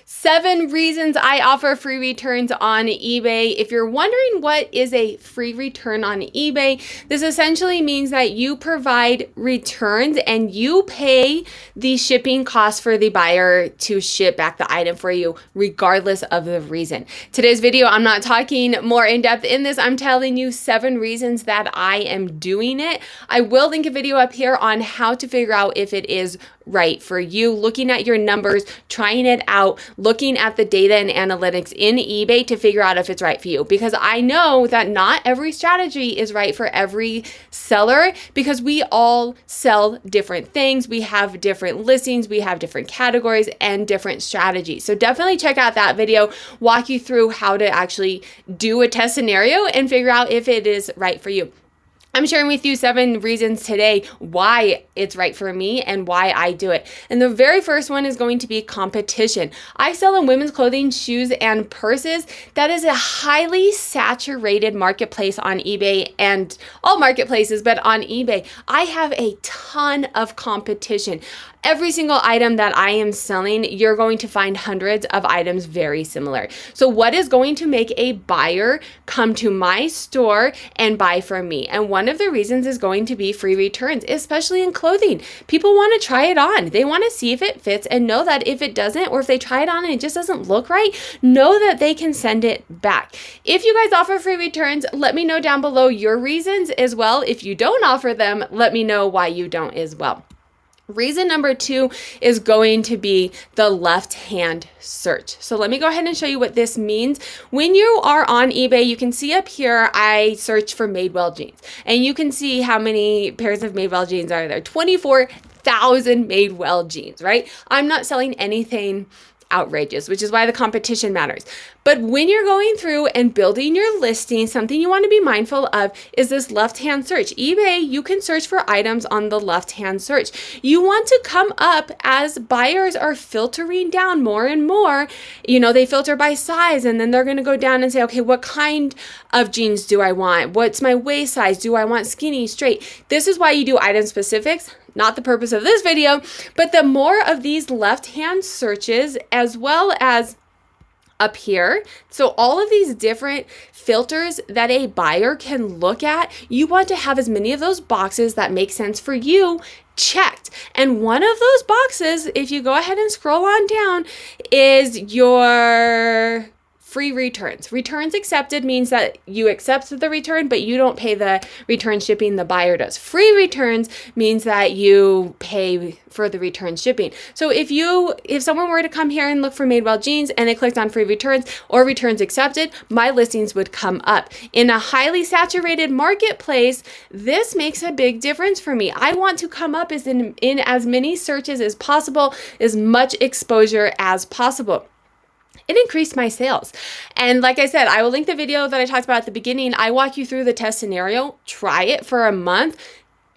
7 reasons I offer free returns on eBay. If you're wondering what is a free return on eBay, this essentially means that you provide returns and you pay the shipping cost for the buyer to ship back the item for you, regardless of the reason. Today's video, I'm not talking more in depth in this. I'm telling you 7 reasons that I am doing it. I will link a video up here on how to figure out if it is right for you, looking at your numbers, trying it out, looking at the data and analytics in eBay to figure out if it's right for you. Because I know that not every strategy is right for every seller, because we all sell different things. We have different listings, we have different categories and different strategies. So definitely check out that video, walk you through how to actually do a test scenario and figure out if it is right for you. I'm sharing with you 7 reasons today why it's right for me and why I do it. And the very first one is going to be competition. I sell in women's clothing, shoes, and purses. That is a highly saturated marketplace on eBay and all marketplaces, but on eBay, I have a ton of competition. Every single item that I am selling, you're going to find hundreds of items very similar. So what is going to make a buyer come to my store and buy from me? And one of the reasons is going to be free returns, especially in clothing. People want to try it on. They want to see if it fits and know that if it doesn't, or if they try it on and it just doesn't look right, know that they can send it back. If you guys offer free returns, let me know down below your reasons as well. If you don't offer them, let me know why you don't as well. Reason number 2 is going to be the left-hand search. So let me go ahead and show you what this means. When you are on eBay, you can see up here, I search for Madewell jeans, and you can see how many pairs of Madewell jeans are there. 24,000 Madewell jeans, right? I'm not selling anything outrageous, which is why the competition matters. But when you're going through and building your listing, something you want to be mindful of is this left-hand search. eBay, you can search for items on the left-hand search. You want to come up as buyers are filtering down more and more. You know, they filter by size, and then they're going to go down and say, okay, what kind of jeans do I want? What's my waist size? Do I want skinny, straight? This is why you do item specifics. Not the purpose of this video, but the more of these left-hand searches, as well as up here, so all of these different filters that a buyer can look at, you want to have as many of those boxes that make sense for you checked. And one of those boxes, if you go ahead and scroll on down, is your free returns. Returns accepted means that you accept the return, but you don't pay the return shipping, the buyer does. Free returns means that you pay for the return shipping. So if someone were to come here and look for Madewell jeans and they clicked on free returns or returns accepted, my listings would come up. In a highly saturated marketplace, this makes a big difference for me. I want to come up in as many searches as possible, as much exposure as possible. It increased my sales. And like I said, I will link the video that I talked about at the beginning. I walk you through the test scenario, try it for a month,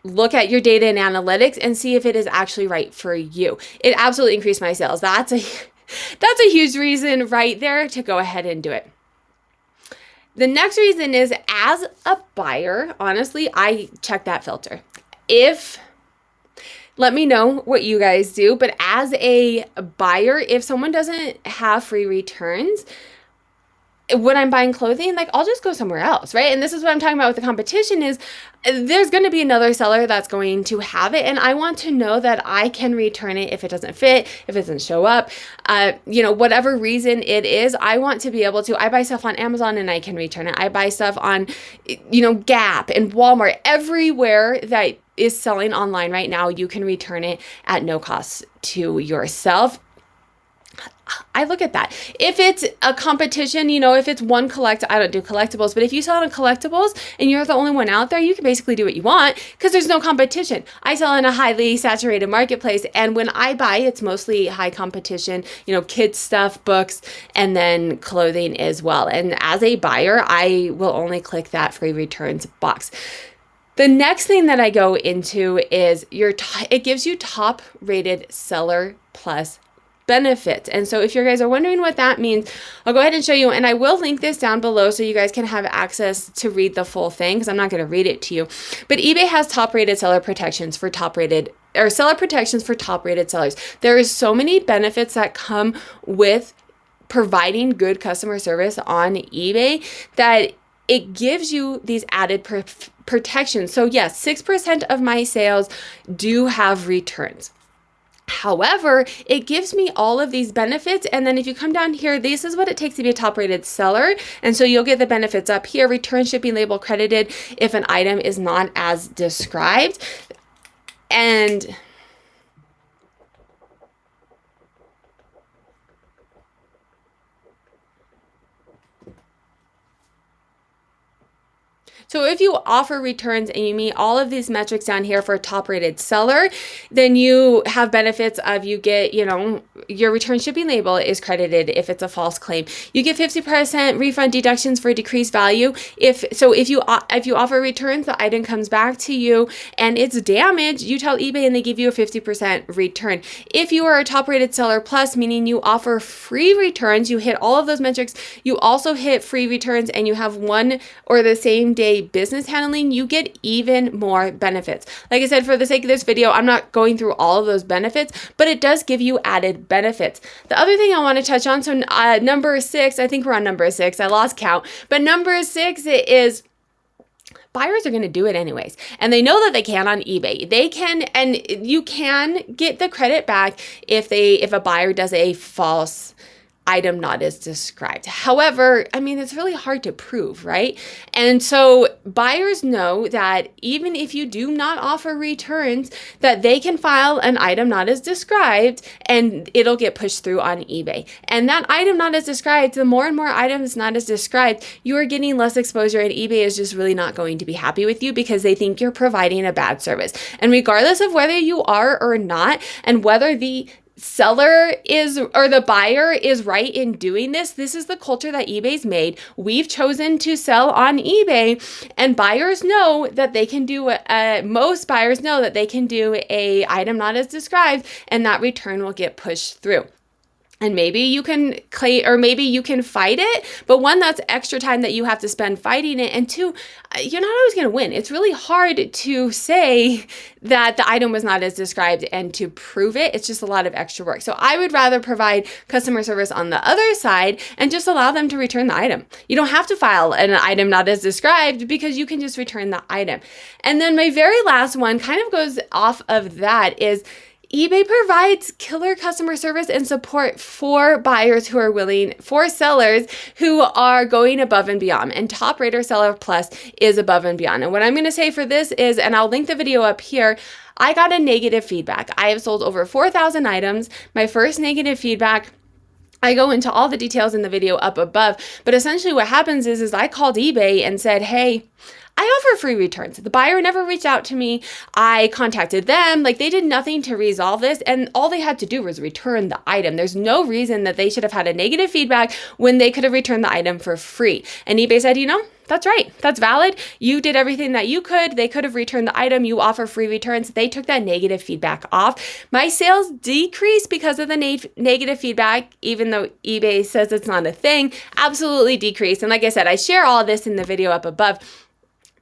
look at your data and analytics and see if it is actually right for you. It absolutely increased my sales. That's a huge reason right there to go ahead and do it. The next reason is, as a buyer, honestly, I check that filter. Let me know what you guys do, but as a buyer, if someone doesn't have free returns, when I'm buying clothing, like, I'll just go somewhere else, right? And this is what I'm talking about with the competition is there's going to be another seller that's going to have it, and I want to know that I can return it if it doesn't fit, if it doesn't show up, whatever reason it is. I want to be able to, I buy stuff on Amazon and I can return it. I buy stuff on, Gap and Walmart, everywhere that is selling online right now, you can return it at no cost to yourself. I look at that. If it's a competition, if it's one I don't do collectibles, but if you sell on collectibles and you're the only one out there, you can basically do what you want because there's no competition. I sell in a highly saturated marketplace, and when I buy, it's mostly high competition, kids stuff, books, and then clothing as well. And as a buyer, I will only click that free returns box. The next thing that I go into is it gives you top rated seller plus benefits. And so if you guys are wondering what that means, I'll go ahead and show you, and I will link this down below so you guys can have access to read the full thing because I'm not going to read it to you. But eBay has top rated seller protections for top rated or seller protections for top rated sellers. There is so many benefits that come with providing good customer service on eBay that it gives you these added protections. So yes, 6% of my sales do have returns. However, it gives me all of these benefits. And then if you come down here, this is what it takes to be a top rated seller. And so you'll get the benefits up here: return shipping label credited if an item is not as described. And so if you offer returns and you meet all of these metrics down here for a top rated seller, then you have benefits of, you get, you know, your return shipping label is credited if it's a false claim. You get 50% refund deductions for decreased value. If you offer returns, the item comes back to you and it's damaged, you tell eBay and they give you a 50% return. If you are a top rated seller plus, meaning you offer free returns, you hit all of those metrics, you also hit free returns, and you have one or the same day business handling, you get even more benefits. Like I said, for the sake of this video, I'm not going through all of those benefits, but it does give you added benefits. The other thing I want to touch on, so number 6, I think we're on number 6, I lost count, but number 6 is buyers are going to do it anyways. And they know that they can on eBay. They can, and you can get the credit back if a buyer does a false item not as described. However, I mean, it's really hard to prove, right? And so buyers know that even if you do not offer returns, that they can file an item not as described and it'll get pushed through on eBay. And that item not as described, the more and more items not as described, you are getting less exposure, and eBay is just really not going to be happy with you because they think you're providing a bad service. And regardless of whether you are or not, and whether the seller is or the buyer is right in doing this, this is the culture that eBay's made. We've chosen to sell on eBay, and buyers know that they can do most buyers know that they can do a item not as described, and that return will get pushed through. And maybe you can claim, or maybe you can fight it, but one, that's extra time that you have to spend fighting it, and two, you're not always going to win. It's really hard to say that the item was not as described and to prove it. It's just a lot of extra work. So I would rather provide customer service on the other side and just allow them to return the item. You don't have to file an item not as described because you can just return the item. And then my very last one kind of goes off of that is eBay provides killer customer service and support for buyers who are willing, for sellers who are going above and beyond. And Top Rater Seller Plus is above and beyond. And what I'm going to say for this is, and I'll link the video up here, I got a negative feedback. I have sold over 4,000 items. My first negative feedback, I go into all the details in the video up above, but essentially what happens is I called eBay and said, hey, I offer free returns. The buyer never reached out to me. I contacted them. Like, they did nothing to resolve this, and all they had to do was return the item. There's no reason that they should have had a negative feedback when they could have returned the item for free. And eBay said, you know, that's right. That's valid. You did everything that you could. They could have returned the item. You offer free returns. They took that negative feedback off. My sales decreased because of the negative feedback, even though eBay says it's not a thing, absolutely decreased. And like I said, I share all this in the video up above.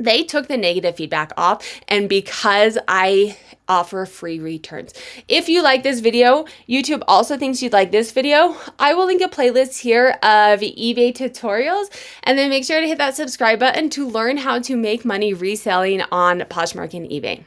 They took the negative feedback off, and because I offer free returns. If you like this video, YouTube also thinks you'd like this video, I will link a playlist here of eBay tutorials, and then make sure to hit that subscribe button to learn how to make money reselling on Poshmark and eBay.